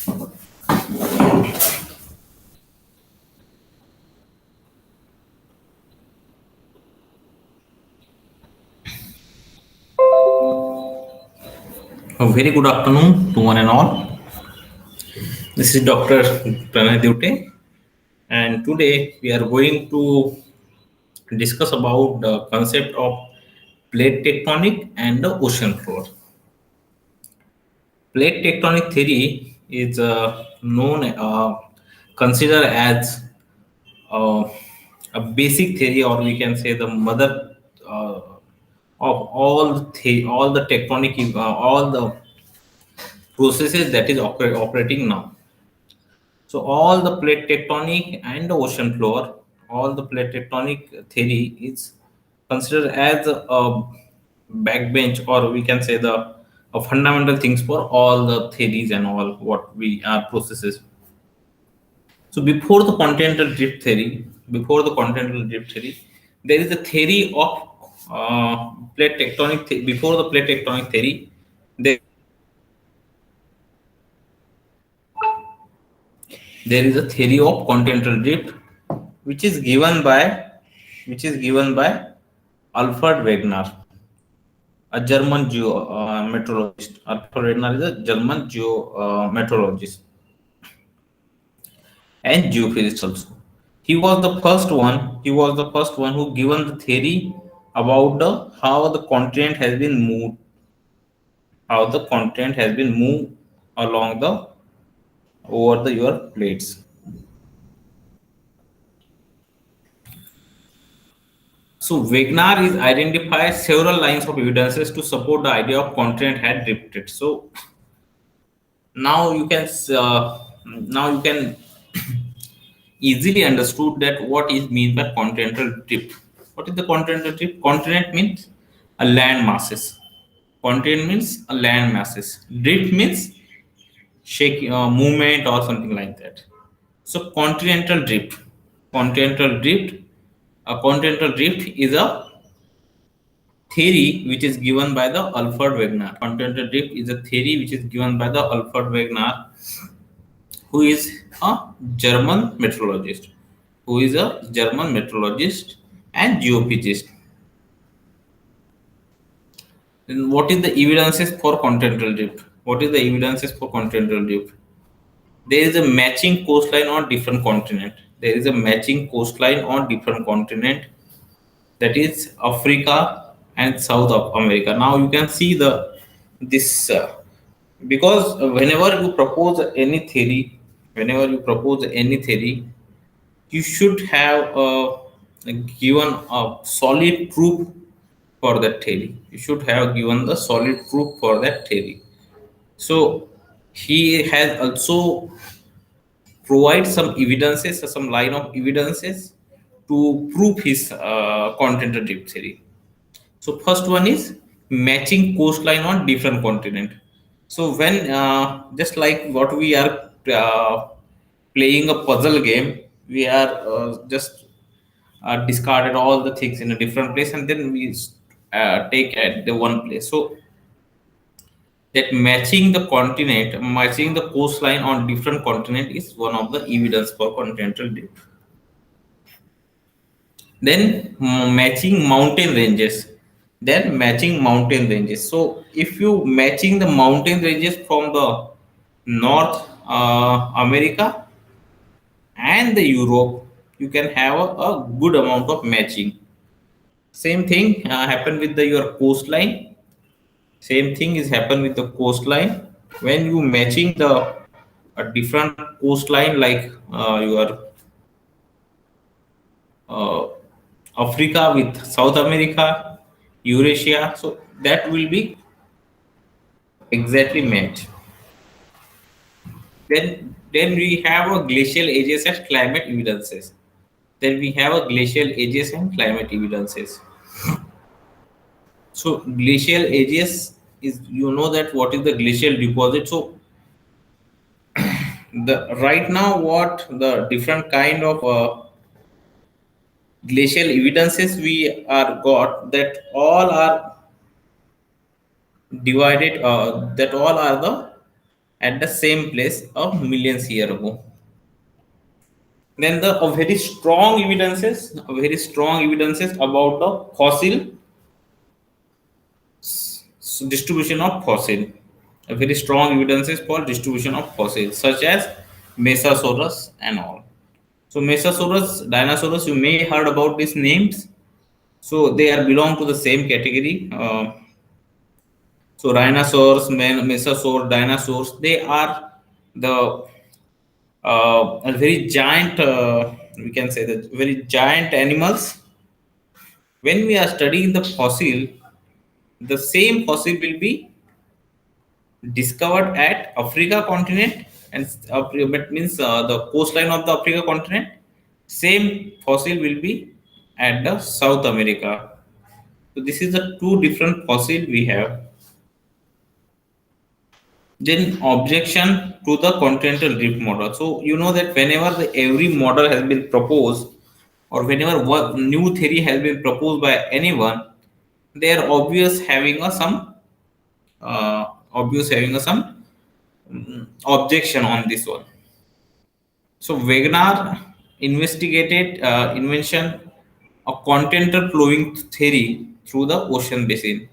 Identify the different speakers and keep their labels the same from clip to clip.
Speaker 1: A very good afternoon to one and all. This is Dr. Pranay Dute, and today we are going to discuss about the concept of plate tectonic and the ocean floor. Plate tectonic theory is considered as uh, a basic theory, or we can say the mother of all the tectonic all the processes that is operating now. So all the plate tectonic and the ocean floor, all the plate tectonic theory is considered as a backbench, or we can say the fundamental things for all the theories and all what we are processes. So before the continental drift theory, there is a theory of plate tectonic. Before the plate tectonic theory, there is a theory of continental drift, which is given by Alfred Wegener, a German meteorologist. Alfred Wegener is a German meteorologist and geophysicist also. He was the first one. He was the first one who given the theory about the how the continent has been moved, how the continent has been moved along the over the your plates. So Wegener is identified several lines of evidences to support the idea of continent had drifted. So now you can now you can easily understood that what is mean by continental drift. What is the continental drift? Continent means a land masses. Continent means a land masses. Drift means shake movement or something like that. So continental drift, a continental drift is a theory which is given by the Alfred Wegener. Continental drift is a theory which is given by the Alfred Wegener, who is a German meteorologist, and geophysicist. Then what is the evidences for continental drift? What is the evidences for continental drift? There is a matching coastline on different continent. There is a matching coastline on different continent, that is Africa and South of America. Now you can see the this because whenever you propose any theory, you should have given a solid proof for that theory. You should have given the solid proof for that theory. So he has also provide some evidences, some line of evidences to prove his continental drift theory. So first one is matching coastline on different continent. So when just like what we are playing a puzzle game, we are just discarded all the things in a different place, and then we take at the one place. So that matching the coastline on different continent is one of the evidence for continental drift. Then matching mountain ranges. So if you matching the mountain ranges from the North America and the Europe, you can have a good amount of matching. Same thing happen with the your coastline. Same thing is happen with the coastline. When you matching the a different coastline like your uh, Africa with South America, Eurasia, so that will be exactly match. Then we have a glacial ages as climate evidences. Then we have a glacial ages and climate evidences. So glacial ages is, you know that what is the glacial deposit. So the right now what the different kind of glacial evidences we are got, that all are divided that all are the at the same place of millions year ago. Then the very strong evidences about the fossil distribution of fossil. A very strong evidences for distribution of fossils such as Mesosaurus and all. So Mesosaurus, dinosaurs, you may heard about these names. So they are belong to the same category. So rhinoceros, mesosaur, dinosaurs, they are the a very giant, we can say that very giant animals. When we are studying the fossil, the same fossil will be discovered at Africa continent, and that means the coastline of the Africa continent. Same fossil will be at the South America. So this is the two different fossil we have. Then objection to the continental drift model. So you know that whenever every model has been proposed, or whenever one new theory has been proposed by anyone, they are obvious having a some objection on this one. So Wegener investigated invention of continental flowing theory through the ocean basin.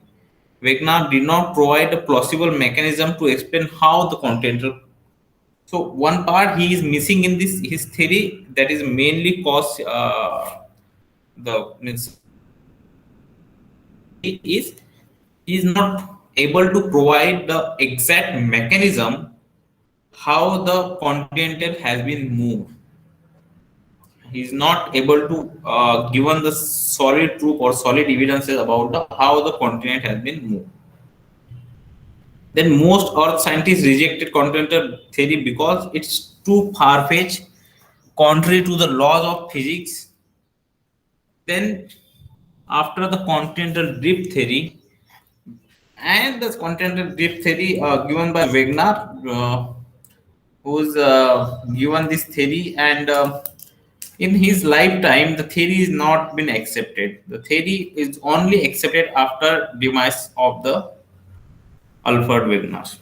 Speaker 1: Wegener did not provide a plausible mechanism to explain how the continental. So one part he is missing in this his theory, that is mainly cause the means is he is not able to provide the exact mechanism how the continental has been moved. He is not able to given the solid proof or solid evidences about the how the continent has been moved. Then most earth scientists rejected continental theory because it's too far-fetched, contrary to the laws of physics. Then after the continental drift theory, and the continental drift theory given by Wegener, who's given this theory, and in his lifetime the theory is not been accepted. The theory is only accepted after demise of the Alfred Wegener.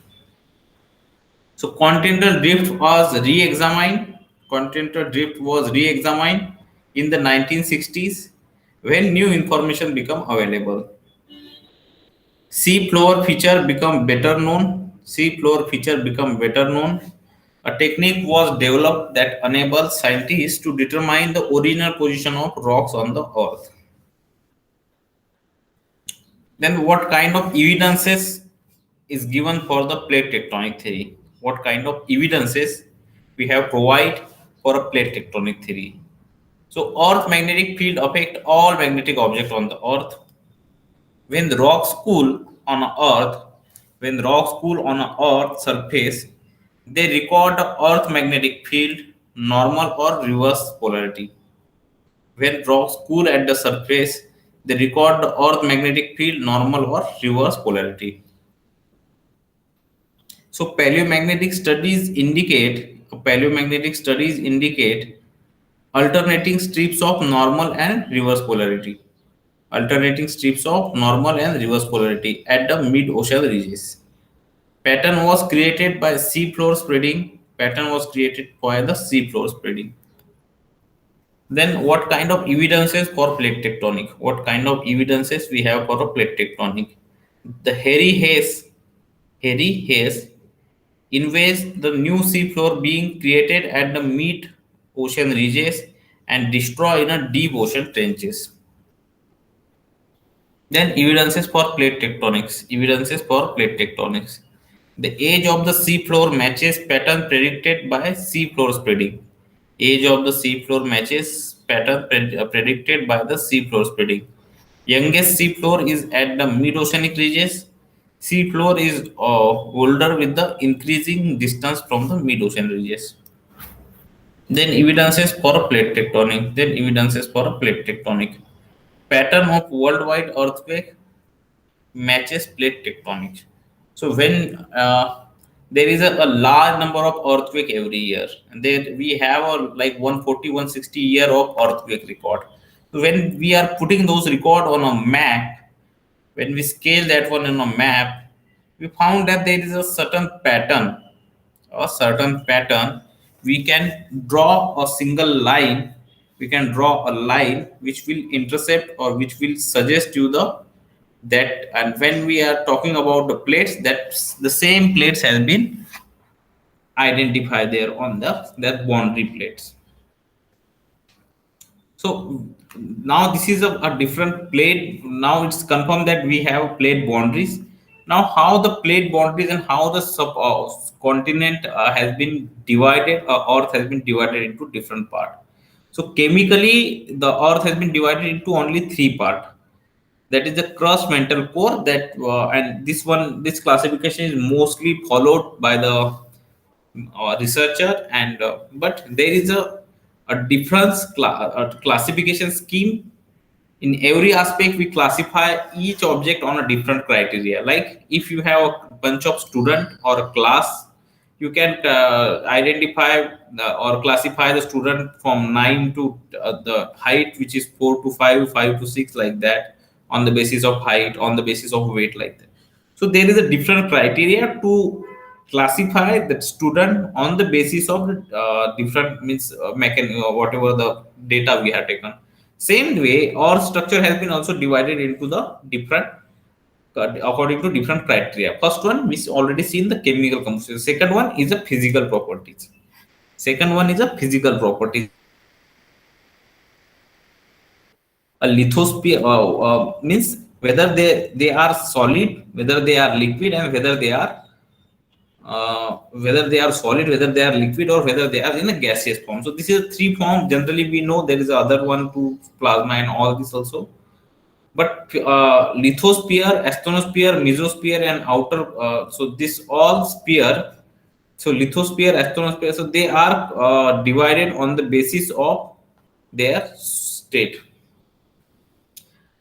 Speaker 1: So continental drift was re-examined. Continental drift was re-examined in the 1960s when new information became available. Sea floor feature become better known. Sea floor feature become better known. A technique was developed that enables scientists to determine the original position of rocks on the earth. Then what kind of evidences is given for the plate tectonic theory? What kind of evidences we have provide for a plate tectonic theory? So earth magnetic field affect all magnetic objects on the earth. When the rocks cool on earth, when rocks cool on earth surface, they record the earth magnetic field normal or reverse polarity. When rocks cool at the surface, they record the earth magnetic field normal or reverse polarity. So paleomagnetic studies indicate alternating strips of normal and reverse polarity. Alternating strips of normal and reverse polarity at the mid-ocean ridges. Pattern was created by seafloor spreading. Pattern was created by the seafloor spreading. Then what kind of evidences for plate tectonic? What kind of evidences we have for a plate tectonic? The Hairy Haze invades the new seafloor being created at the mid-ocean ridges and destroy in a deep ocean trenches. Then evidences for plate tectonics. Evidences for plate tectonics. The age of the seafloor matches pattern predicted by seafloor spreading. Age of the seafloor matches pattern predicted by the seafloor spreading. Youngest seafloor is at the mid-oceanic ridges. Seafloor is older with the increasing distance from the mid-ocean ridges. Then evidences for a plate tectonic. Then evidences for a plate tectonic. Pattern of worldwide earthquake matches plate tectonics. So when there is a large number of earthquake every year, and there we have a like 140, 160 year of earthquake record. So when we are putting those record on a map, when we scale that one on a map, we found that there is a certain pattern a certain pattern, we can draw a single line. We can draw a line which will intercept or which will suggest you the that. And when we are talking about the plates, that the same plates has been identified there on the boundary plates. So now this is a different plate. Now it's confirmed that we have plate boundaries. Now how the plate boundaries and how the sub continent has been divided, Earth has been divided into different part. So chemically, the Earth has been divided into only three part. That is the crust, mantle, core. That and this classification is mostly followed by the researcher, and but there is a difference a classification scheme. In every aspect we classify each object on a different criteria. Like if you have a bunch of student or a class, you can identify or classify the student from 9 to the height, which is 4 to 5, 5 to 6, like that, on the basis of height, on the basis of weight, like that. So there is a different criteria to classify that student on the basis of different means whatever the data we have taken. Same way, our structure has been also divided into the different according to different criteria. First one we already seen the chemical composition. Second one is a physical properties. Second one is a physical properties. A lithosphere means whether they are solid, whether they are liquid, and whether they are solid, whether they are liquid, or whether they are in a gaseous form. So this is a three form. Generally, we know there is other one to plasma and all this also. But lithosphere, asthenosphere, mesosphere, and outer. So this all sphere. So lithosphere, asthenosphere. So they are divided on the basis of their state.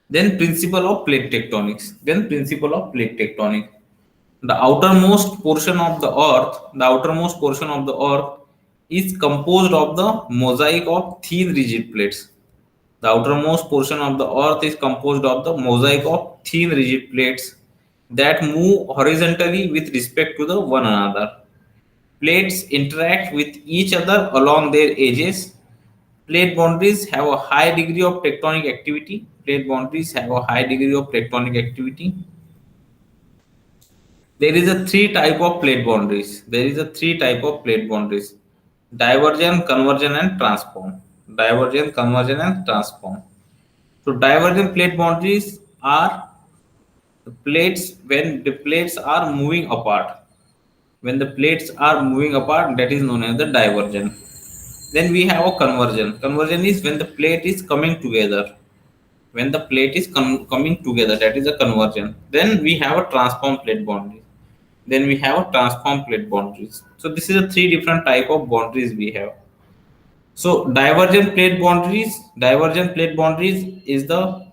Speaker 1: Then principle of plate tectonics. Then principle of plate tectonics. The outermost portion of the earth is composed of the mosaic of thin rigid plates. The outermost portion of the earth is composed of the mosaic of thin rigid plates that move horizontally with respect to the one another. Plates interact with each other along their edges. Plate boundaries have a high degree of tectonic activity. Plate boundaries have a high degree of tectonic activity. There is a three type of plate boundaries. There is a three type of plate boundaries: divergent, convergent, and transform. Divergent, convergent, and transform. So divergent plate boundaries are the plates when the plates are moving apart. When the plates are moving apart, that is known as the divergent. Then we have a conversion. Conversion is when the plate is coming together. When the plate is coming together, that is a conversion. Then we have a transform plate boundary. Then we have a transform plate boundaries. So this is a three different type of boundaries we have. So divergent plate boundaries is the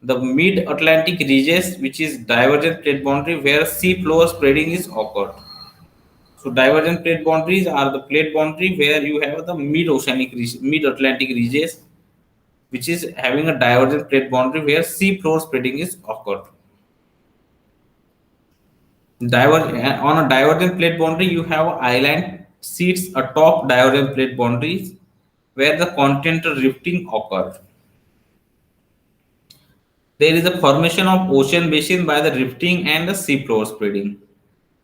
Speaker 1: mid-Atlantic regions, which is divergent plate boundary where sea floor spreading is occurred. So divergent plate boundaries are the plate boundary where you have the mid-Atlantic regions, which is having a divergent plate boundary where sea floor spreading is occurred. On a divergent plate boundary, you have island sits atop divergent plate boundaries where the continental rifting occurred. There is a formation of ocean basin by the rifting and the sea floor spreading.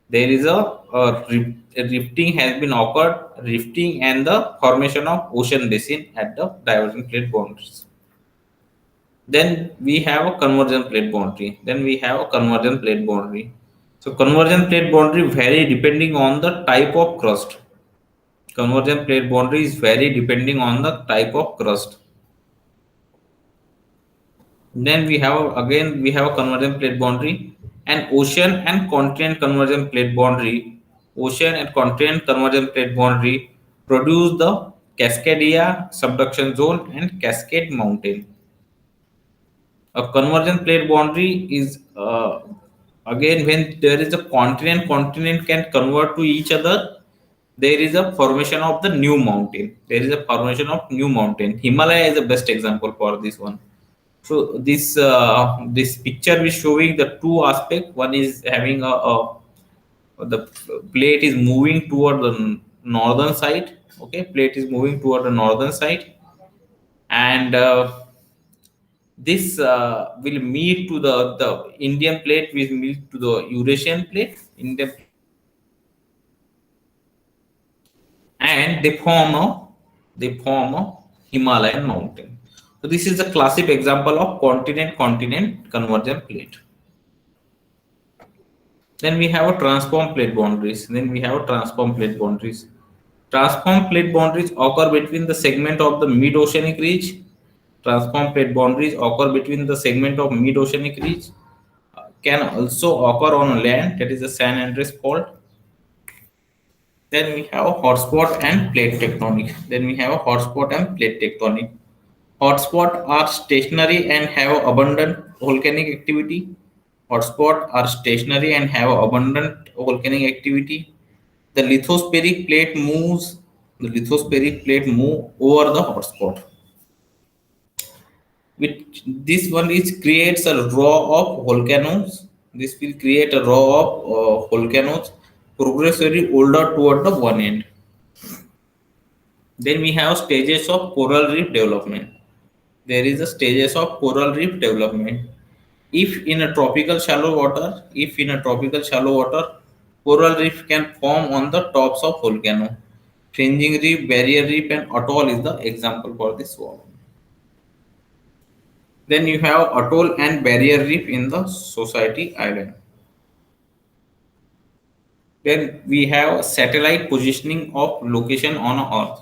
Speaker 1: There is a rifting has been occurred, rifting and the formation of ocean basin at the divergent plate boundaries. Then we have a convergent plate boundary. So convergent plate boundary vary depending on the type of crust. Convergent plate boundaries vary depending on the type of crust. Then we have a convergent plate boundary, and ocean and continent convergent plate boundary. Ocean and continent convergent plate boundary produce the Cascadia subduction zone and Cascade Mountain. A convergent plate boundary is again when there is a continent can convert to each other. There is a formation of the new mountain. Himalaya is the best example for this one. So this picture is showing the two aspect. One is having a The plate is moving toward the northern side. Okay, plate is moving toward the northern side, and this will meet to the Indian plate will meet to the Eurasian plate, Indian, and they form a Himalayan mountain. So this is a classic example of continent-continent convergent plate. Then we have a transform plate boundaries. Transform plate boundaries occur between the segment of the mid-oceanic ridge. Transform plate boundaries occur between the segment of mid-oceanic ridge. Can also occur on land, that is the San Andreas fault. Then we have hotspot and plate tectonic. Hotspots are stationary and have abundant volcanic activity. The lithospheric plate moves. Over the hotspot. Which this one is creates a row of volcanoes. This will create a row of volcanoes progressively older toward the one end. Then we have stages of coral reef development. There is a stages of coral reef development. If in a tropical shallow water, coral reef can form on the tops of volcano. Fringing reef, barrier reef, and atoll is the example for this one. Then you have atoll and barrier reef in the Society Island. Then we have satellite positioning of location on Earth.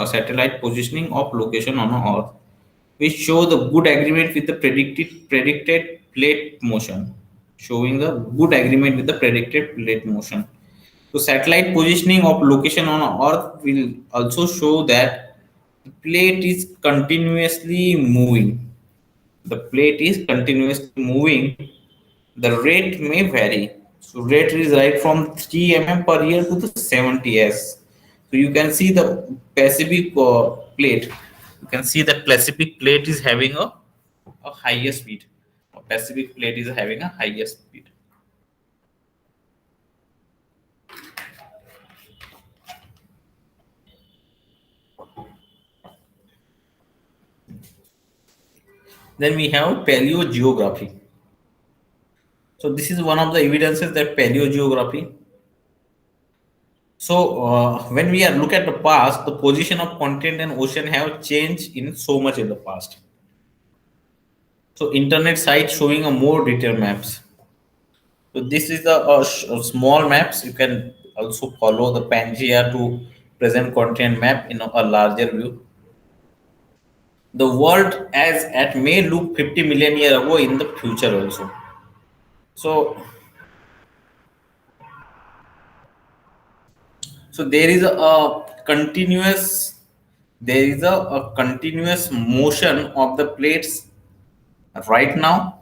Speaker 1: Satellite positioning of location on Earth, which show the good agreement with the predicted plate motion. Showing the good agreement with the predicted plate motion. So satellite positioning of location on Earth will also show that the plate is continuously moving. The plate is continuously moving. The rate may vary. So rate is right from 3 mm per year to the 70 s. So you can see the Pacific plate. You can see that Pacific plate is having a higher speed. Pacific plate is having a higher speed. Then we have paleogeography. So this is one of the evidences that paleogeography. So when we are look at the past, the position of continent and ocean have changed in so much in the past. So internet site showing a more detailed maps. So this is a small maps. You can also follow the Pangea to present continent map in a larger view. The world as at may look 50 million years ago in the future also. So there is a continuous continuous motion of the plates right now.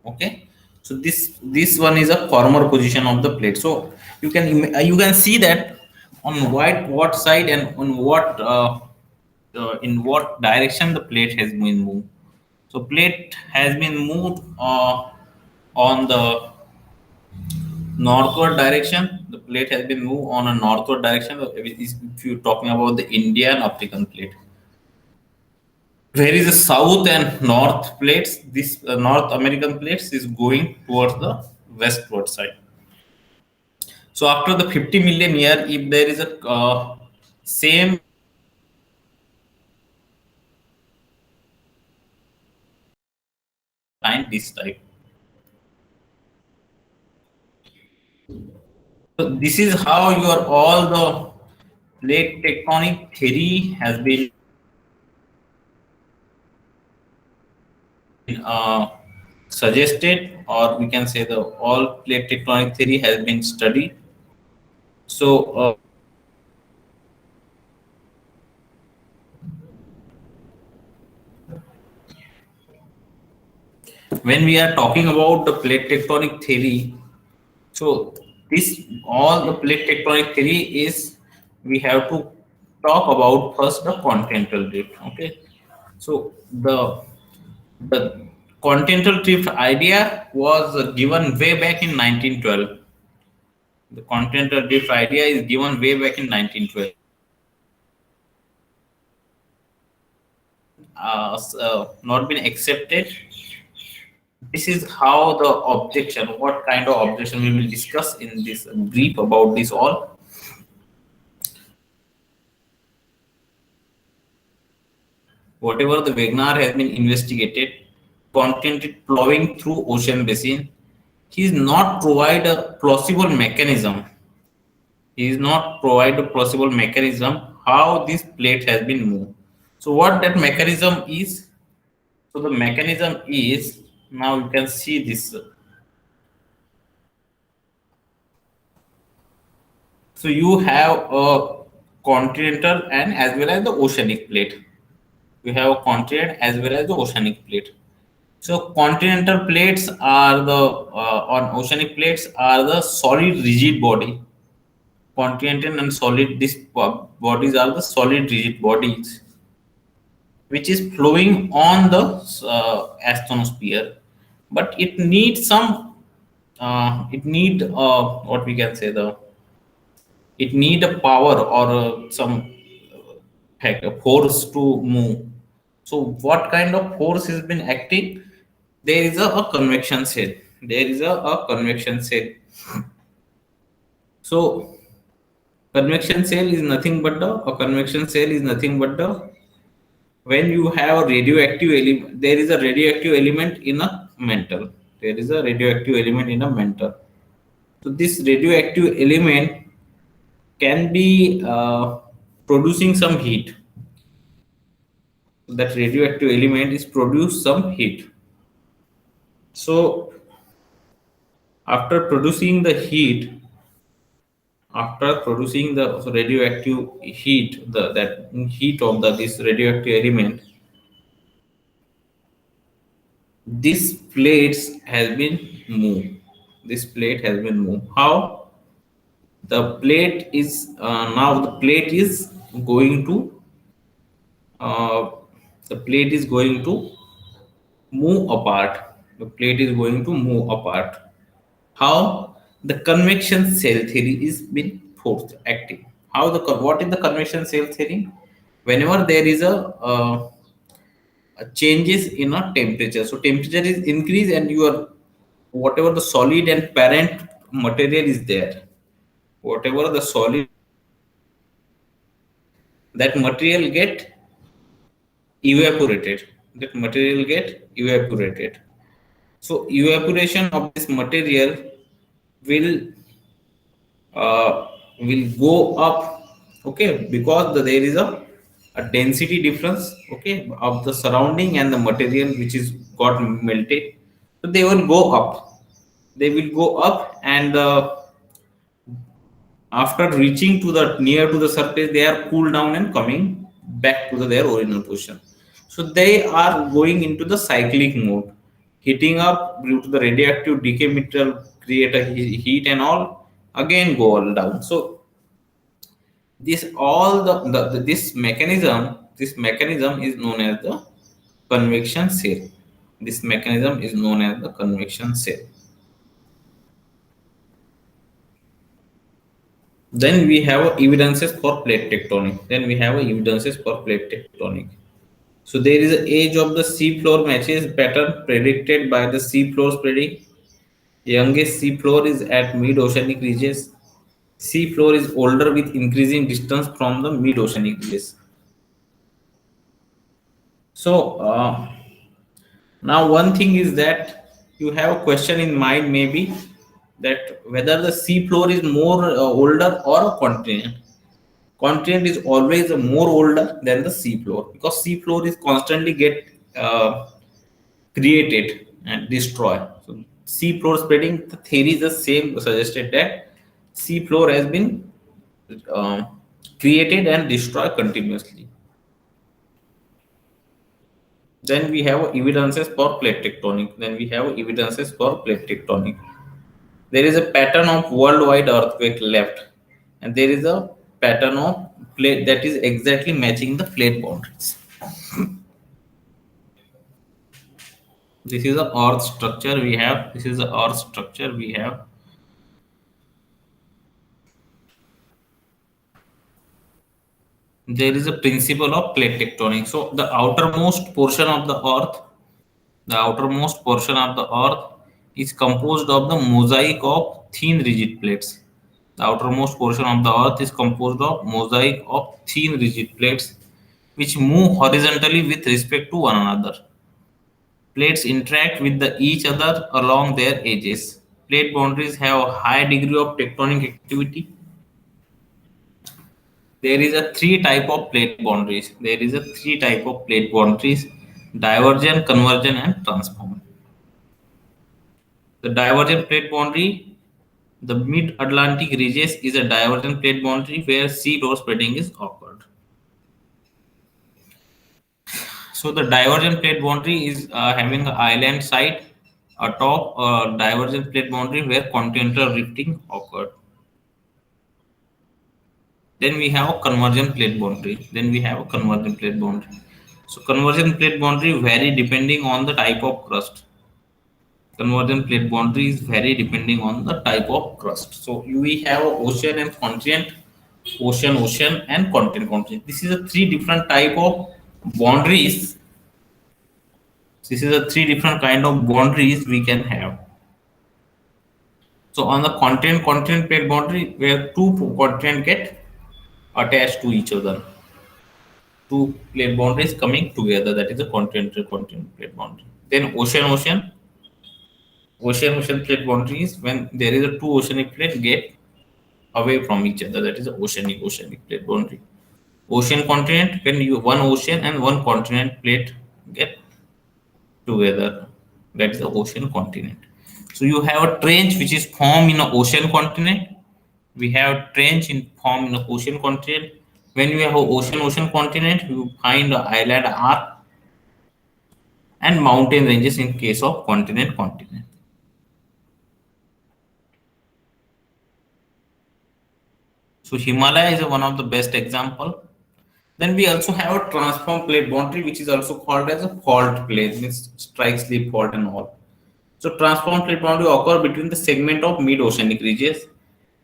Speaker 1: Okay, so this one is a former position of the plate. So you can see that on what side and on what in what direction the plate has been moved. So plate has been moved on the northward direction. The plate has been moved on a northward direction. If you're talking about the Indian African plate, where is the south and north plates? This North American plates is going towards the westward side. So after the 50 million year, if there is a same line this type. So this is how your all the plate tectonic theory has been uh, suggested, or we can say the all plate tectonic theory has been studied. So when we are talking about the plate tectonic theory, so this all the plate tectonic theory is we have to talk about first the continental drift. Okay, so the continental drift idea was given way back in 1912. The continental drift idea is given way back in 1912. Not been accepted. This is how the objection, what kind of objection we will discuss in this brief about this all. Whatever the Wagner has been investigated, contented plowing through ocean basin, he is not provide a plausible mechanism. He is not provide a plausible mechanism how this plate has been moved. So what that mechanism is? So the mechanism is, now you can see this. So you have a continental and as well as the oceanic plate. You have a continent as well as the oceanic plate. So continental plates are the on oceanic plates are the solid rigid body. Continental and solid these bodies are the solid rigid bodies which is flowing on the astronosphere, but it needs some it need what we can say the it need a power or some heck, a force to move. So what kind of force has been acting? There is a convection cell. There is a convection cell. So convection cell is nothing but the a convection cell is nothing but the when you have a radioactive element, there is a radioactive element in a mantle. There is a radioactive element in a mantle. So this radioactive element can be producing some heat. That radioactive element is produce some heat. So after producing the heat, after producing the radioactive heat, the that heat of the this radioactive element, this plates has been moved. This plate has been moved. How? The plate is now the plate is going to uh, the plate is going to move apart. The plate is going to move apart. How? The convection cell theory is been forced acting. How the what is the convection cell theory? Whenever there is a changes in a temperature, so temperature is increase and your whatever the solid and parent material is there, whatever the solid, that material get evaporated. That material get evaporated. So evaporation of this material will will go up, okay, because there is a density difference, okay, of the surrounding and the material which is got melted. So they will go up. They will go up and after reaching to the near to the surface they are cooled down and coming back to their original position. So they are going into the cyclic mode, heating up due to the radioactive decay material create a heat and all, again go all down. So this all this mechanism is known as the convection cell. This mechanism is known as the convection cell. Then we have evidences for plate tectonic. Then we have evidences for plate tectonic. So there is an age of the sea floor matches pattern predicted by the sea floor spreading. Youngest sea floor is at mid-oceanic ridges. Sea floor is older with increasing distance from the mid-oceanic ridges. So now one thing is that you have a question in mind maybe that whether the sea floor is more older or a continent. Continent is always more older than the sea floor because sea floor is constantly get created and destroyed. So sea floor spreading, the theory is the same, suggested that sea floor has been created and destroyed continuously. Then we have evidences for plate tectonic. Then we have evidences for plate tectonic. There is a pattern of worldwide earthquake left, and there is a pattern of plate that is exactly matching the plate boundaries. This is the earth structure we have. This is the earth structure we have. there is a principle of plate tectonics. So the outermost portion of the earth is composed of the mosaic of thin rigid plates. The outermost portion of the earth is composed of mosaic of thin rigid plates which move horizontally with respect to one another. Plates interact with each other along their edges. Plate boundaries have a high degree of tectonic activity. There is a three type of plate boundaries. There is a three type of plate boundaries: divergent, convergent, and transform. The divergent plate boundary, the mid-Atlantic ridges is a divergent plate boundary where sea door spreading is occurred. So the divergent plate boundary is having an island side atop a divergent plate boundary where continental rifting occurred. Then we have a convergent plate boundary. So convergent plate boundary vary depending on the type of crust. Convergent plate boundaries vary depending on the type of crust. So we have ocean and continent, ocean, and continent. This is a three different type of boundaries. This is a three different kind of boundaries we can have. So on the continent plate boundary, where two continent get attached to each other, two plate boundaries coming together. That is a continent plate boundary. Then ocean plate boundaries when there is a two oceanic plate get away from each other. That is a oceanic plate boundary. Ocean continent when you one ocean and one continent plate get together. That is the ocean continent. So you have a trench which is formed in an ocean continent. We have trench in form in an ocean continent. When you have an ocean continent, you find an island arc and mountain ranges in case of continent. So Himalaya is one of the best example. Then we also have a transform plate boundary, which is also called as a fault plate, means strike slip fault and all. So transform plate boundary occur between the segment of mid-oceanic ridges,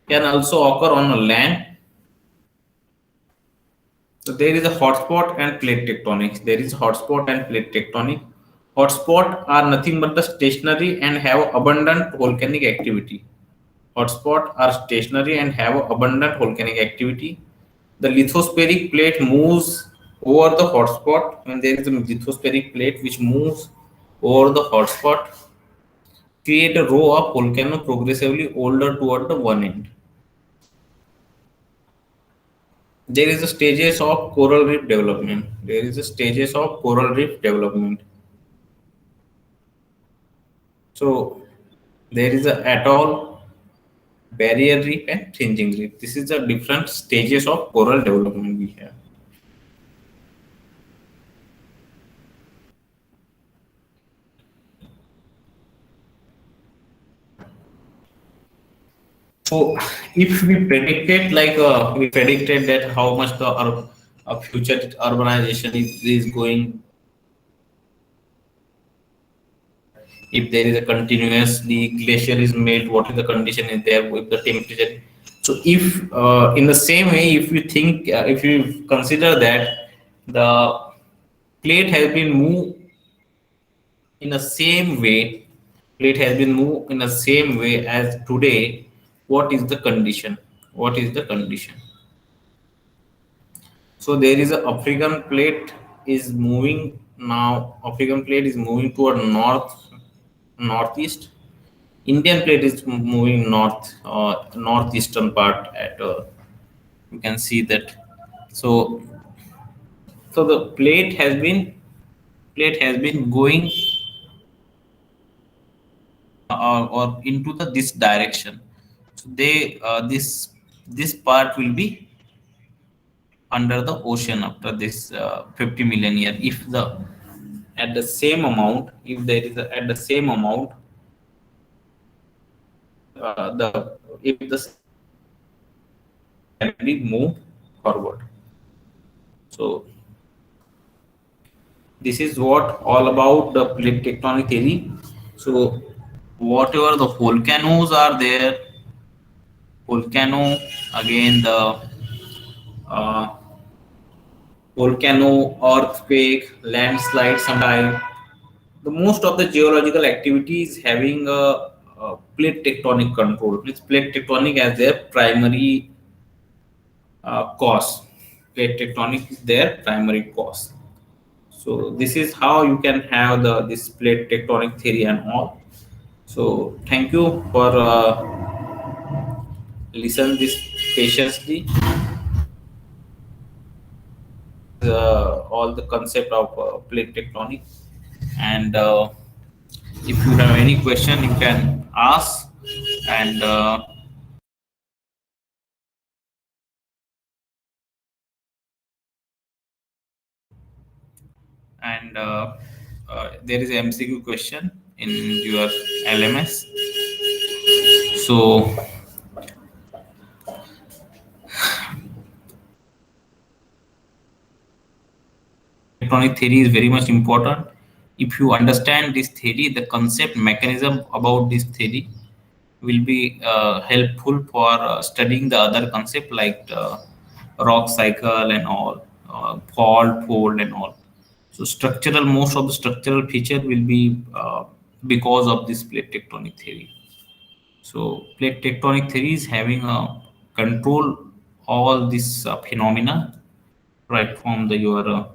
Speaker 1: can also occur on a land. So there is a hotspot and plate tectonics. There is hotspot and plate tectonic. Hotspot are nothing but the stationary and have abundant volcanic activity. Hotspot are stationary and have abundant volcanic activity. The lithospheric plate moves over the hotspot when there is a lithospheric plate which moves over the hotspot, create a row of volcano progressively older toward the one end. There is a stages of coral reef development. So there is a atoll, barrier reef, and fringing reef. This is the different stages of coral development we have. So if we predicted we predicted that how much the future urbanization is going, if there is a continuously glacier is made, what is the condition is there with the temperature. So if in the same way, if you think if you consider that the plate has been moved in the same way, as today, what is the condition? So there is a African plate is moving now. African plate is moving toward northeast. Indian plate is moving northeastern part. At you can see that. So the plate has been going or into this direction. So this part will be under the ocean after this 50 million year. If the at the same amount, if there is at the same amount, the if the can be moved forward. So this is what all about the plate tectonic theory. So whatever the volcanoes are there, volcano again the uh, volcano, earthquake, landslide. Sometime the most of the geological activity is having a plate tectonic control. It's plate tectonic as their primary cause. Plate tectonic is their primary cause. So this is how you can have the this plate tectonic theory and all. So thank you for listen this patiently. All the concept of plate tectonic, and if you have any question you can ask, and there is a MCQ question in your LMS. So electronic theory is very much important. If you understand this theory, the concept mechanism about this theory will be helpful for studying the other concept like rock cycle and all, fault, fold and all. So structural, most of the structural feature will be because of this plate tectonic theory. So plate tectonic theory is having a control all this phenomena right from the your